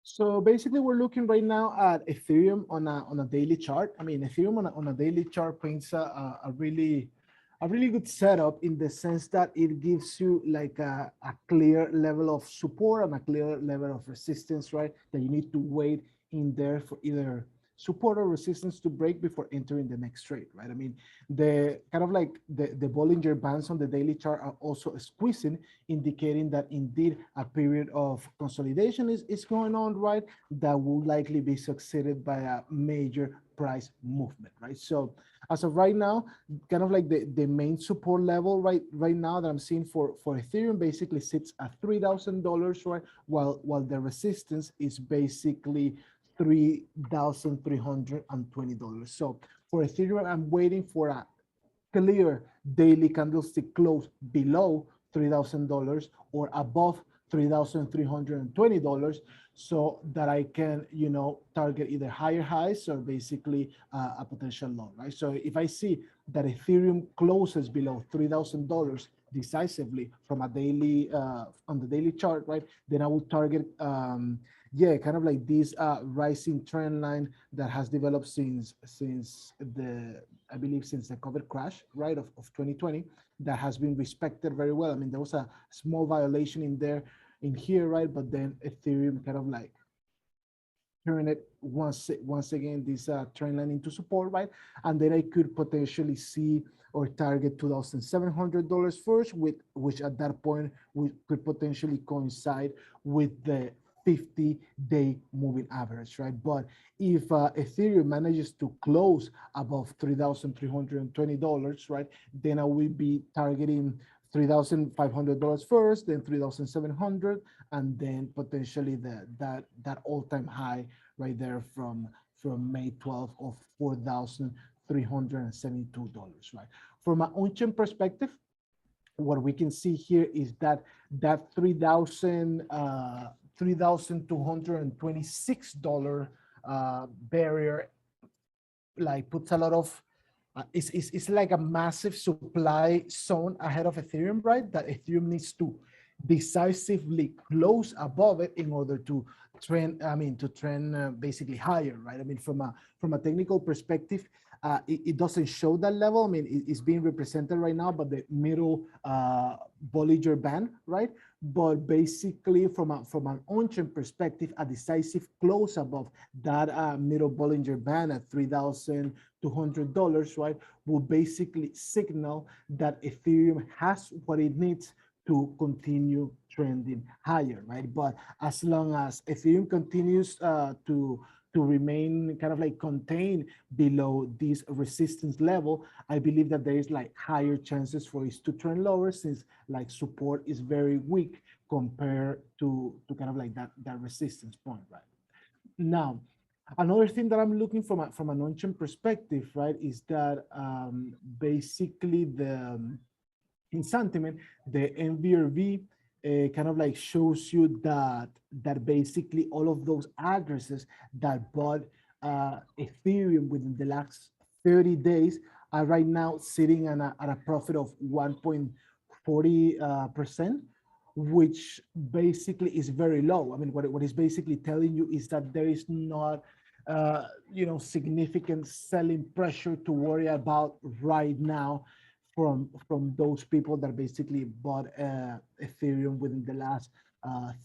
So basically, we're looking right now at Ethereum on a daily chart. I mean, Ethereum on a daily chart paints a really good setup in the sense that it gives you like a clear level of support and a clear level of resistance, right? That you need to wait in there for either support or resistance to break before entering the next trade, right? I mean, the kind of like the Bollinger Bands on the daily chart are also squeezing, indicating that indeed a period of consolidation is going on, right? That will likely be succeeded by a major price movement, right? So as of right now, kind of like the main support level right now that I'm seeing for Ethereum basically sits at $3,000, right? While the resistance is basically $3,320. So for Ethereum, I'm waiting for a clear daily candlestick close below $3,000 or above $3,320 so that I can, target either higher highs or basically a potential low, right? So if I see that Ethereum closes below $3,000 decisively from a daily, on the daily chart, right, then I will target, kind of like this rising trend line that has developed since I believe since the COVID crash, right, of 2020, that has been respected very well. I mean, there was a small violation in here, right? But then Ethereum kind of like turn it once again, this trend line into support, right? And then I could potentially see or target $2,700 first, which at that point could potentially coincide with the 50-day moving average, right? But if Ethereum manages to close above $3,320, right, then I will be targeting $3,500 first, then 3,700, and then potentially that all-time high right there from May 12th of $4,372, right? From an on-chain perspective, what we can see here is that 3,226 barrier like puts a lot of it's like a massive supply zone ahead of Ethereum, right? That Ethereum needs to decisively close above it in order to trend. I mean, to trend basically higher, right? I mean, from a technical perspective, it doesn't show that level. I mean, it's being represented right now by the middle Bollinger Band, right? But basically, from an on-chain perspective, a decisive close above that middle Bollinger Band at $3,200, right, will basically signal that Ethereum has what it needs to continue trending higher, right? But as long as Ethereum continues to remain kind of like contained below this resistance level, I believe that there is like higher chances for it to trend lower, since like support is very weak compared to kind of like that resistance point, right? Now, another thing that I'm looking from an on-chain perspective, right, is that basically in sentiment, the NVRV kind of like shows you that basically all of those addresses that bought Ethereum within the last 30 days are right now sitting at a profit of 1.40%, which basically is very low. I mean, what is basically telling you is that there is not significant selling pressure to worry about right now from those people that basically bought Ethereum within the last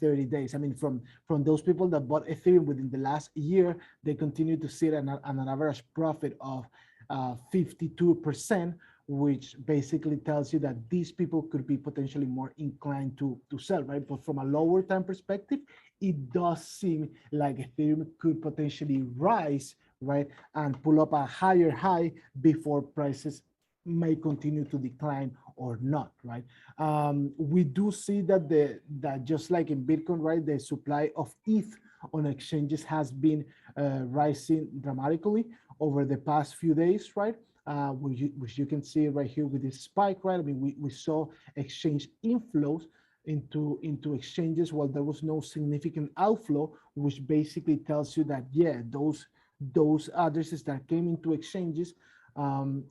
30 days. I mean, from those people that bought Ethereum within the last year, they continue to sit at an average profit of 52%, which basically tells you that these people could be potentially more inclined to sell, right? But from a lower time perspective, it does seem like Ethereum could potentially rise, right, and pull up a higher high before prices may continue to decline or not, right? We do see that that just like in Bitcoin, right, the supply of ETH on exchanges has been rising dramatically over the past few days, right? Which you can see right here with this spike, right? I mean, we saw exchange inflows into exchanges while there was no significant outflow, which basically tells you that, yeah, those addresses that came into exchanges, those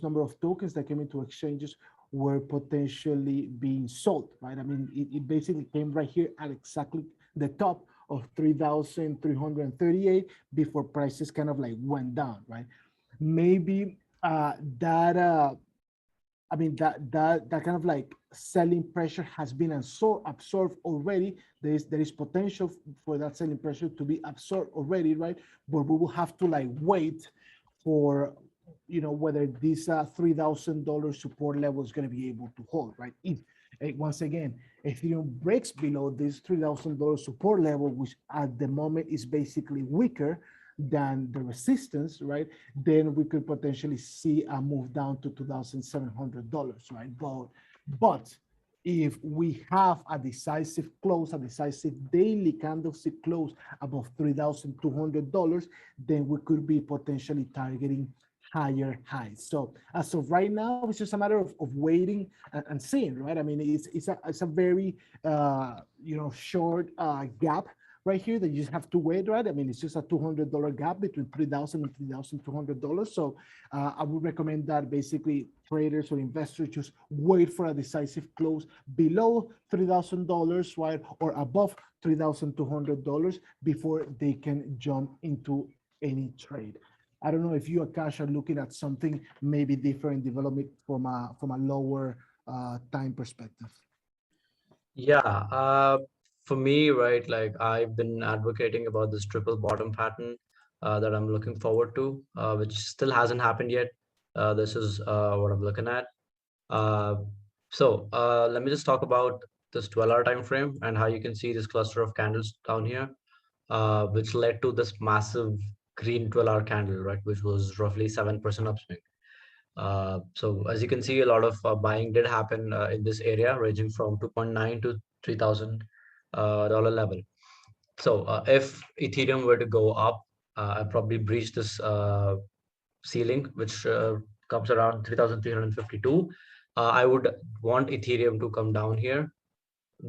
number of tokens that came into exchanges were potentially being sold, right? I mean, it basically came right here at exactly the top of 3,338 before prices kind of like went down, right? Maybe that kind of like selling pressure has been absorbed already. There is potential for that selling pressure to be absorbed already, right? But we will have to like wait for whether this $3,000 support level is going to be able to hold, right? If once again Ethereum breaks below this $3,000 support level, which at the moment is basically weaker than the resistance, right? Then we could potentially see a move down to $2,700, right? But if we have a decisive close, a decisive daily candlestick close above $3,200, then we could be potentially targeting higher highs. So as of right now, it's just a matter of waiting and seeing, right? I mean, it's a very short gap right here that you just have to wait, right? I mean, it's just a $200 gap between $3,000 and $3,200. So I would recommend that basically traders or investors just wait for a decisive close below $3,000, right? Or above $3,200 before they can jump into any trade. I don't know if you, Akash, are looking at something maybe different, development from a lower time perspective. Yeah, for me, right, like I've been advocating about this triple bottom pattern that I'm looking forward to, which still hasn't happened yet. This is what I'm looking at. Uh, Let me just talk about this 12-hour time frame and how you can see this cluster of candles down here, which led to this massive green 12-hour candle, right, which was roughly 7% upswing. So as you can see, a lot of buying did happen in this area, ranging from 2.9 to $3,000 level. So if Ethereum were to go up and probably breach this ceiling, which comes around 3,352, I would want Ethereum to come down here,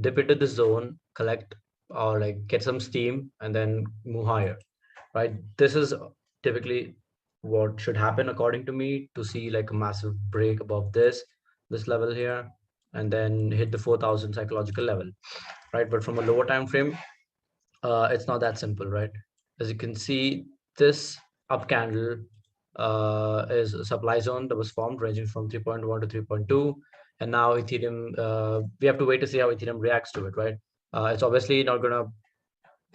dip into the zone, collect or like get some steam, and then move higher, right? This is typically what should happen according to me, to see like a massive break above this level here, and then hit the 4,000 psychological level, right? But from a lower time frame, it's not that simple, right? As you can see, this up candle is a supply zone that was formed ranging from 3.1 to 3.2. And now Ethereum, we have to wait to see how Ethereum reacts to it, right? It's obviously not going to,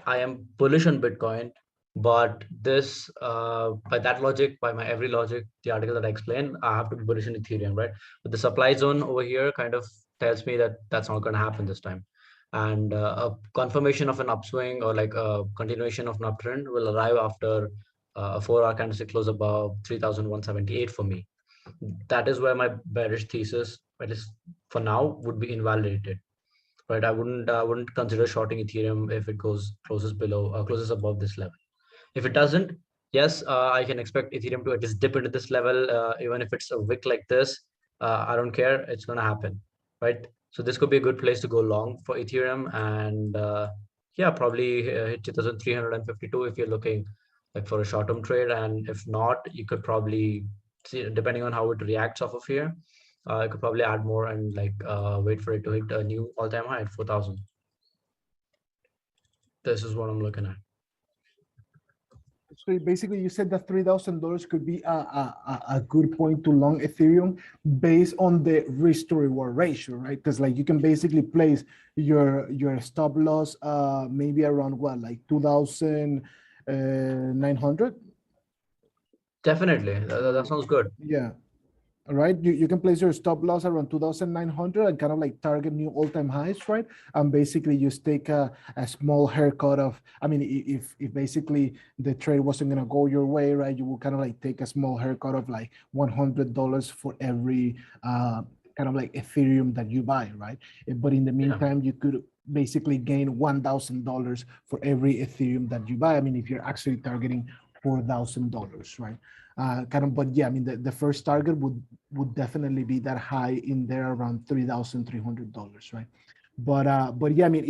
I am bullish on Bitcoin, but this, by that logic, by my every logic, the article that I explained, I have to be bullish on Ethereum, right? But the supply zone over here kind of tells me that that's not going to happen this time. And a confirmation of an upswing or like a continuation of an uptrend will arrive after a 4-hour candlestick close above 3,178 for me. That is where my bearish thesis, at least for now, would be invalidated. Right, I wouldn't consider shorting Ethereum if it closes above this level. If it doesn't, yes, I can expect Ethereum to at least dip into this level, even if it's a wick like this. I don't care, it's going to happen, right? So this could be a good place to go long for Ethereum, and yeah, probably hit 2,352 if you're looking like for a short-term trade, and if not, you could probably see, depending on how it reacts off of here, I could probably add more and like wait for it to hit a new all-time high at 4,000. This is what I'm looking at. So basically, you said that $3,000 could be a good point to long Ethereum based on the risk to reward ratio, right? Because like you can basically place your stop loss maybe around what, like 2,900. Definitely, that sounds good. Yeah. Right, you can place your stop loss around 2,900 and kind of like target new all-time highs, right? And basically just take a small haircut of, I mean, if basically the trade wasn't going to go your way, right, you will kind of like take a small haircut of like $100 for every kind of like Ethereum that you buy, right? But in the meantime, you could basically gain $1,000 for every Ethereum that you buy. I mean, if you're actually targeting $4,000, right? But yeah, I mean, the first target would definitely be that high in there around $3,300, right? But yeah, I mean,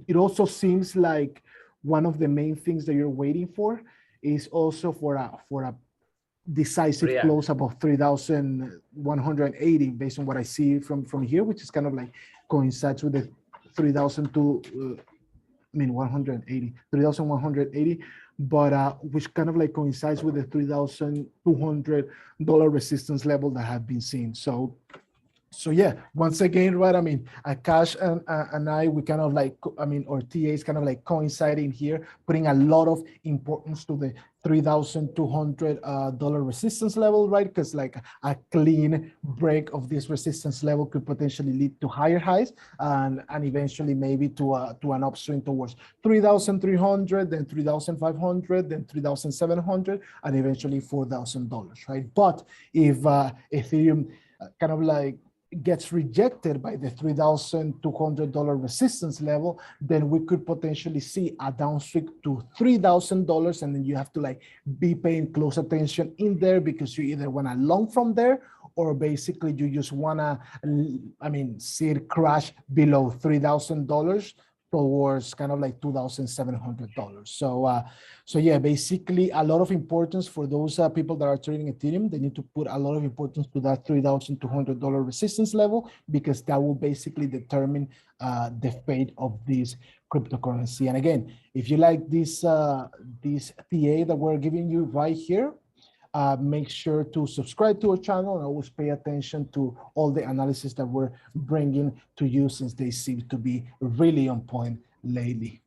it also seems like one of the main things that you're waiting for is also for a decisive close above 3,180, based on what I see from here, which is kind of like coincides with the 3,000 to I mean, 180, 3,180, but which kind of like coincides with the $3,200 resistance level that have been seen. So yeah, once again, right? I mean, Akash and I, we kind of like, I mean, our TAs kind of like coinciding here, putting a lot of importance to the $3,200 resistance level, right? Because like a clean break of this resistance level could potentially lead to higher highs and eventually maybe to an upswing towards 3,300, then 3,500, then 3,700, and eventually $4,000, right? But if Ethereum kind of like gets rejected by the $3,200 resistance level, then we could potentially see a downswing to $3,000, and then you have to like be paying close attention in there because you either want to long from there or basically you just want to, I mean, see it crash below $3,000 towards kind of like $2,700. So yeah, basically a lot of importance for those people that are trading Ethereum. They need to put a lot of importance to that $3,200 resistance level because that will basically determine the fate of this cryptocurrency. And again, if you like this this TA that we're giving you right here, make sure to subscribe to our channel and always pay attention to all the analysis that we're bringing to you since they seem to be really on point lately.